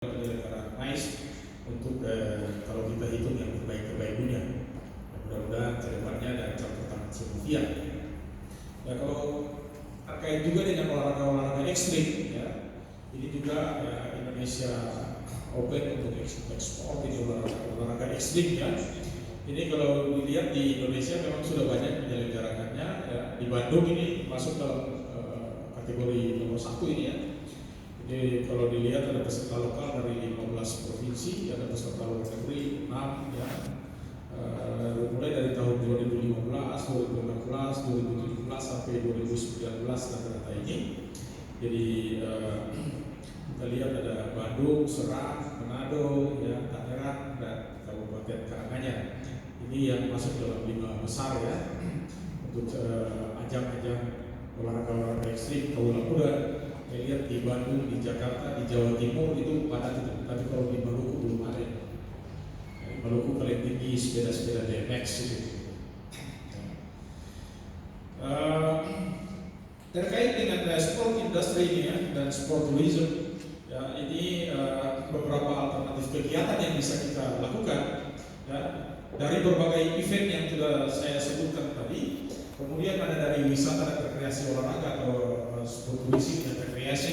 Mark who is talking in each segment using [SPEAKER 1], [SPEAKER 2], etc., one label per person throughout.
[SPEAKER 1] penyelenggara NICE untuk kalau kita hitung yang terbaik-terbaik dunia. Mudah-mudahan kedepannya ada campur tangan Sylvia. Ya, kalau terkait juga dengan olahraga ekstrim, ya, ini juga Indonesia open untuk ekspor di olahraga ekstrim, ya. Ini kalau dilihat di Indonesia memang sudah banyak menyelenggarakannya. Ya. Di Bandung ini masuk dalam kategori nomor 1 ini, ya. Jadi kalau dilihat ada peserta lokal dari 15 provinsi, ada peserta luar negeri 6, ya. Mulai dari tahun 2015, 2016, 2017 sampai 2019 rata-rata ini. Jadi kita lihat ada Bandung, Serang, Manado, ya, Tangerang, dan Kabupaten Karanganyar. Ini yang masuk dalam 5 besar, ya, untuk ajang-ajang olahraga ekstrim kaula muda. Saya lihat di Bandung, di Jakarta, di Jawa Timur itu padat itu, tapi kalau di Maluku belum ada. Di Maluku paling tinggi sepeda-sepeda BMX itu. Terkait dengan sport industri ini, ya, dan sport tourism, ya, ini beberapa alternatif kegiatan yang bisa kita lakukan, ya, dari berbagai event yang sudah saya sebutkan tadi. Kemudian ada dari wisata dan rekreasi olahraga atau sport tourism dan rekreasi.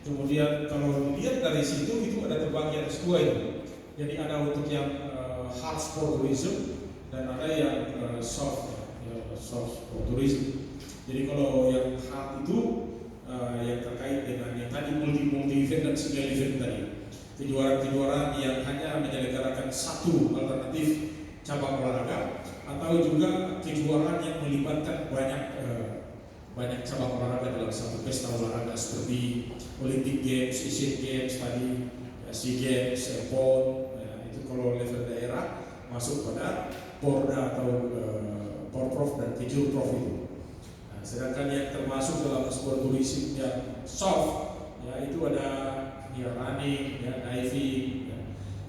[SPEAKER 1] Kemudian kalau dilihat dari situ itu ada terbagi atas 2 itu. Jadi ada untuk yang hard sport tourism dan ada yang soft sport tourism. Jadi kalau yang hard itu yang terkait dengan yang tadi multi event dan single event tadi. Kejuaraan-kejuaraan yang hanya menyelenggarakan satu alternatif cabang olahraga, atau juga kejuaraan yang melibatkan banyak cabang olahraga dalam satu pesta olahraga seperti Olympic Games, Asian Games tadi, SEA Games, PON. Itu kalau level daerah masuk pada Porda atau Porprov dan Kejurprov itu. Nah, sedangkan yang termasuk dalam sport tourism yang soft, ya, itu ada ya running, ya, diving, ya,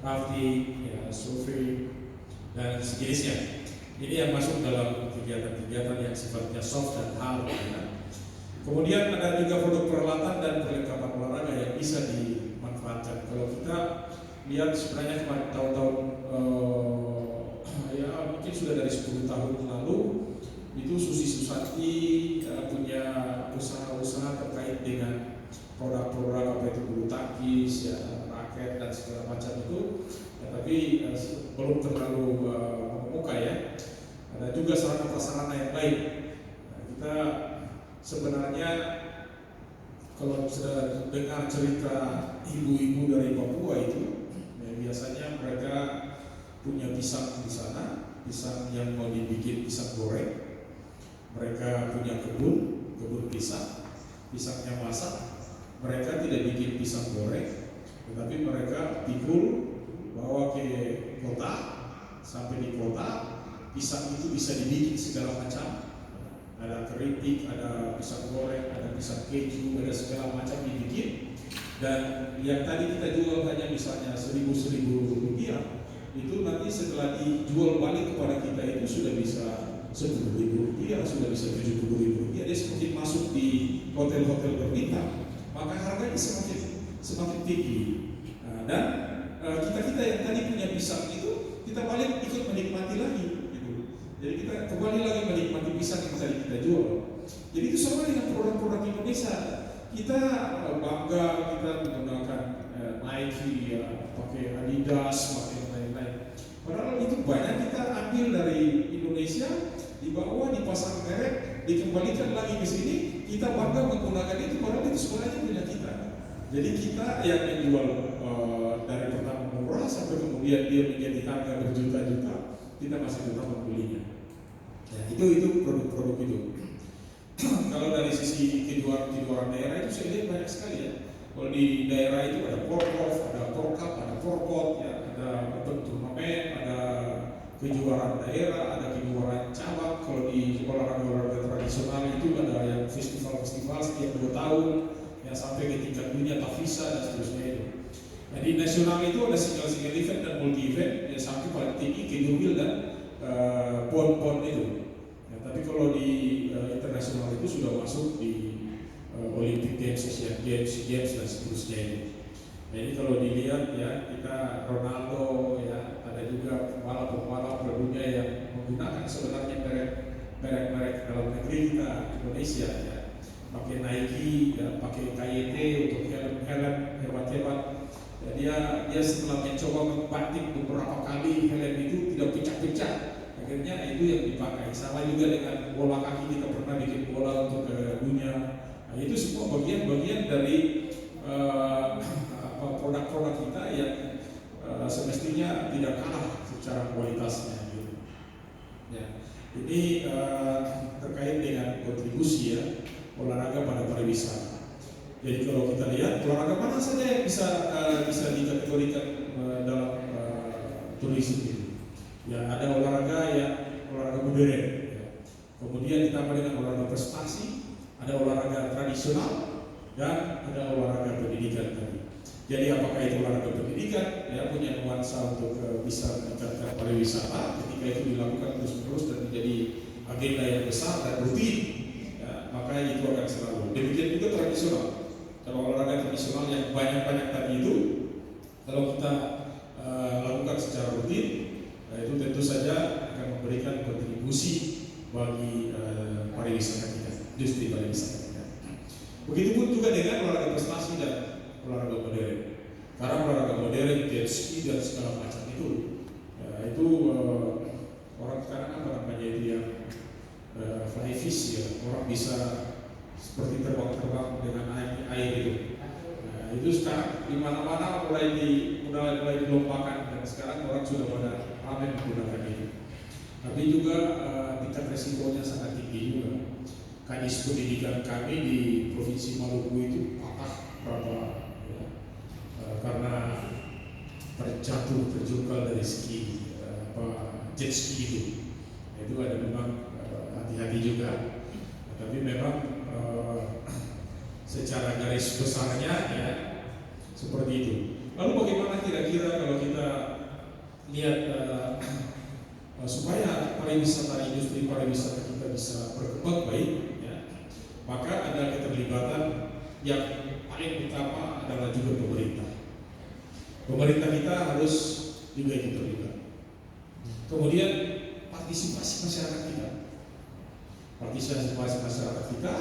[SPEAKER 1] rafting, ya, surfing, dan sejenisnya. Ini yang masuk dalam kegiatan-kegiatan yang sifatnya soft dan hard, ya. Kemudian ada juga produk peralatan dan perlengkapan olahraga yang bisa dimanfaatkan. Kalau kita lihat sebenarnya kemarin tahun-tahun ya mungkin sudah dari 10 tahun lalu itu Susi Susanti punya usaha-usaha terkait dengan produk-produk apa itu bulu tangkis, ya, raket dan segala macam itu, ya, tapi belum terlalu mengemuka, ya. Ada juga sarana-prasarana yang lain. Nah, kita sebenarnya kalau sudah dengar cerita ibu-ibu dari Papua itu, ya, biasanya mereka punya pisang di sana, pisang yang mau dibikin pisang goreng. Mereka punya kebun pisang, pisangnya masak. Mereka tidak bikin pisang goreng, tetapi mereka pikul, bawa ke kota. Sampai di kota, pisang itu bisa dibikin segala macam. Ada keripik, ada pisang goreng, ada pisang keju, ada segala macam dibikin. Dan yang tadi kita jual hanya misalnya 1.000 rupiah, itu nanti setelah dijual balik kepada kita itu sudah bisa 10.000 rupiah, sudah bisa 70.000 rupiah. Dia semakin masuk di hotel-hotel berbintang, maka harganya semakin tinggi. Nah, dan kita yang tadi punya pisang itu, kita balik ikut menikmati lagi, gitu. Jadi kita kembali lagi menikmati pisang yang tadi kita jual. Jadi itu sama dengan produk-produk Indonesia. Kita bangga kita menggunakan Nike, ya, pakai Adidas, pakai lain-lain. Padahal itu banyak kita ambil dari Indonesia, dibawa, dipasang merek, dikembalikan lagi ke sini. Kita bangga menggunakan itu, padahal itu sebenarnya punya kita. Jadi kita yang menjual dari pertama murah sampai kemudian dia menjadi harga berjuta-juta, kita masih tetap membelinya. Ya, itu produk-produk itu. Kalau dari sisi kejuaraan daerah itu saya lihat banyak sekali, ya. Kalau di daerah itu ada Porprov, ada Porkap, ada Porpot, ya, ada turnamen, ada kejuaraan daerah, ada kejuaraan cabang. Kalau di olahraga tradisional itu ada yang festival-festival setiap 2 tahun, yang sampai ke tingkat dunia, Tafisa dan seterusnya itu. Nah, di nasional itu ada single event dan multi event, yang sampai paling tinggi Kedurwil dan PON itu. Ya, tapi kalau di internasional itu sudah masuk di Olympic Games, Asian Games, dan seterusnya itu. Jadi kalau dilihat ya, kita Ronaldo ya, ada juga pembalap-pembalap dunia yang menggunakan sebenarnya merek dalam negeri kita Indonesia ya, pakai Nike ya, pakai KYT untuk helm hebat-hebat ya, dia setelah mencoba membatik beberapa kali helm itu tidak pecah-pecah, akhirnya itu yang dipakai. Sama juga dengan bola kaki, kita pernah bikin bola untuk dunia. Nah, itu semua bagian-bagian dari produk-produk kita yang semestinya tidak kalah secara kualitasnya gitu. Ya, ini terkait dengan kontribusi ya olahraga pada pariwisata. Jadi kalau kita lihat olahraga mana saja yang bisa dikategorikan dalam turisme ini. Ya, ada olahraga yang olahraga modern, ya. Kemudian ditambah dengan olahraga prestasi, ada olahraga tradisional, dan ada olahraga pendidikan tadi. Jadi apakah itu olahraga pendidikan ya, punya nuansa untuk bisa meningkatkan pariwisata ketika itu dilakukan terus-menerus dan menjadi agenda yang besar dan rutin ya, maka itu akan selalu. Demikian juga tradisional. Kalau olahraga tradisional yang banyak-banyak tadi itu, kalau kita lakukan secara rutin, itu tentu saja akan memberikan kontribusi bagi pariwisata kita, industri pariwisata kita. Begitupun juga dengan olahraga prestasi dan olahraga modern. Karena olahraga modern, jet ski dan segala macam itu, itu orang sekarang apa namanya itu yang fly fish ya, orang bisa seperti terbang-terbang dengan air itu. Nah, itu sekarang di mana-mana mulai dilombakan dan sekarang orang sudah pada ramai menggunakan itu. Tapi juga tingkat resikonya sangat tinggi juga. Kadis pendidikan kami di Provinsi Maluku itu patah berapa ya, karena terjungkal dari jet ski itu. Itu ada memang hati-hati juga. Tapi memang secara garis besarnya ya seperti itu. Lalu bagaimana kira-kira kalau kita lihat supaya pariwisata, industri pariwisata kita bisa berkembang baik ya, maka ada keterlibatan yang paling utama adalah juga pemerintah. Pemerintah kita harus juga ikut terlibat. Kemudian partisipasi masyarakat kita. Partisipasi masyarakat kita,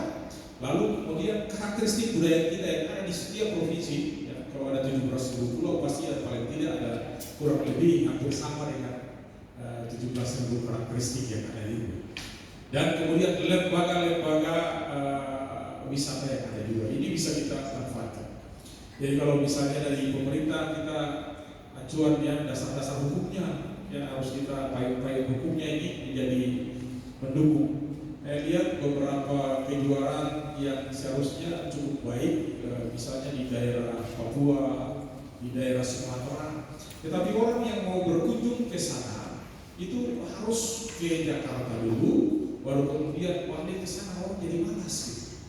[SPEAKER 1] lalu kemudian karakteristik budaya kita yang ada di setiap provinsi ya, kalau ada 17.000 pulau pasti ada paling tidak ada kurang lebih hampir sama dengan 17.000 karakteristik yang ada di sini. Dan kemudian lembaga-lembaga wisata yang ada juga, ini bisa kita manfaatkan. Jadi kalau misalnya dari pemerintah kita acuan ya dasar-dasar hukumnya yang harus kita payung-payung hukumnya ini menjadi mendukung. Saya lihat beberapa kejuaraan yang seharusnya cukup baik, misalnya di daerah Papua, di daerah Sumatera. Tetapi orang yang mau berkunjung ke sana itu harus ke Jakarta dulu, baru kemudian balik ke sana. Orang jadi malas gitu.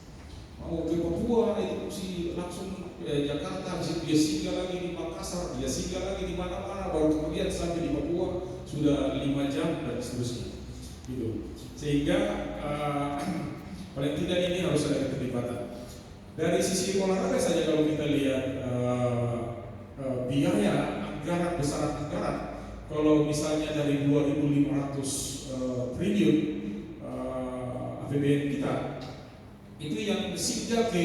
[SPEAKER 1] Mau ke Papua itu mesti langsung ke Jakarta, dia singgah lagi di Makassar, dia singgah lagi di mana-mana, baru kemudian sampai di Papua sudah 5 jam dan seterusnya. Gitu. Sehingga paling tidak ini harus ada keterlibatan. Dari sisi olahraga saja kalau kita lihat biaya anggaran, besaran anggaran, kalau misalnya dari 2.500 triliun APBN kita, itu yang singgah ke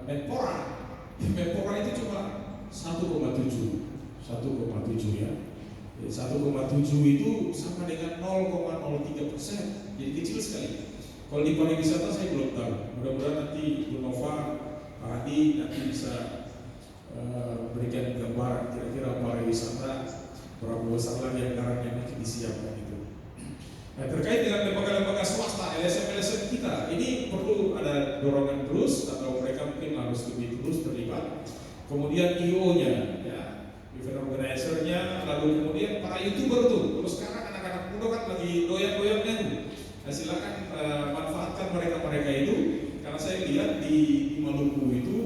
[SPEAKER 1] Menpora. Menpora itu cuma 1,7 ya. 1,7 itu sama dengan 0,03%, jadi kecil sekali. Kalau di pariwisata saya belum tahu. Mudah-mudahan nanti Bu Nova, Pak Adi nanti bisa berikan gambaran kira-kira pariwisata berapa besar lagi anggaran yang mungkin disiapkan itu. Nah, terkait dengan lembaga-lembaga swasta, LSM kita, ini perlu ada dorongan terus atau mereka mungkin harus lebih terus terlibat. Kemudian IO-nya, ya, event organizer-nya, lalu kemudian para YouTuber tuh. Terus sekarang anak-anak muda kan lagi doyan-doyannya tuh. Nah, silakan manfaatkan mereka itu, karena saya lihat di Maluku itu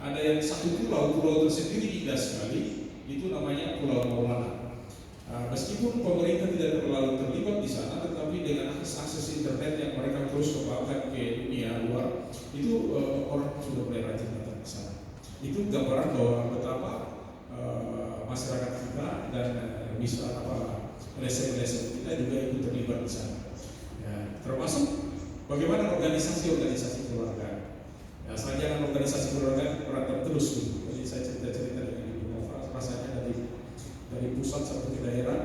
[SPEAKER 1] ada yang satu pulau tersendiri indah sekali, itu namanya Pulau Maulana. Meskipun pemerintah tidak terlalu terlibat di sana, tetapi dengan akses internet yang mereka terus kembangkan ke dunia luar, itu orang sudah mulai rajin datang ke sana. Itu gambaran bahwa betapa masyarakat kita dan bisa LSM kita juga ikut terlibat di sana. Ya, termasuk bagaimana organisasi keluarga. Ya, saya jangan organisasi keluarga berantem terus gitu. Jadi saya cerita-cerita dengan Ibu Nova, rasanya dari pusat sampai ke daerah,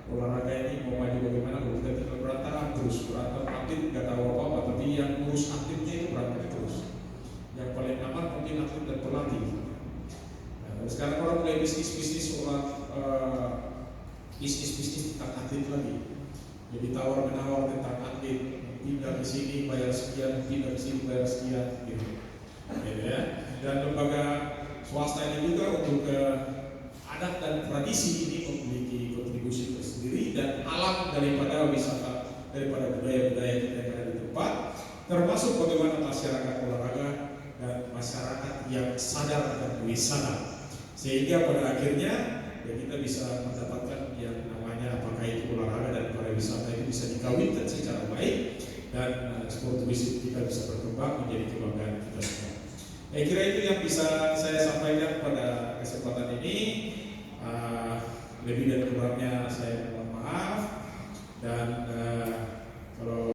[SPEAKER 1] olahraga ini mau maju bagaimana, kalau kita tinggal berantem terus, berantem atlet nggak tahu apa-apa, tapi yang ngurus atletnya itu berantem terus. Yang paling aman mungkin atlet dan pelatih. Nah, sekarang orang mulai bisnis tentang atlet lagi. Jadi tawar-menawar tentang atlet, pindah ke sini bayar sekian, pindah ke sini bayar sekian, gitu. Ya. Dan lembaga swasta ini juga untuk adat dan tradisi ini memiliki kontribusi tersendiri dan alam daripada wisata, daripada budaya-budaya kita yang ada di tempat, termasuk bagaimana masyarakat olahraga dan masyarakat yang sadar dan wisata, sehingga pada akhirnya ya kita bisa mendapatkan yang namanya apakah itu olahraga dan pariwisata itu bisa dikawinkan secara baik dan sport tourism kita bisa berkembang menjadi kebanggaan kita semua. Kira itu yang bisa saya sampaikan pada kesempatan ini. Lebih dan kurangnya saya mohon maaf dan kalau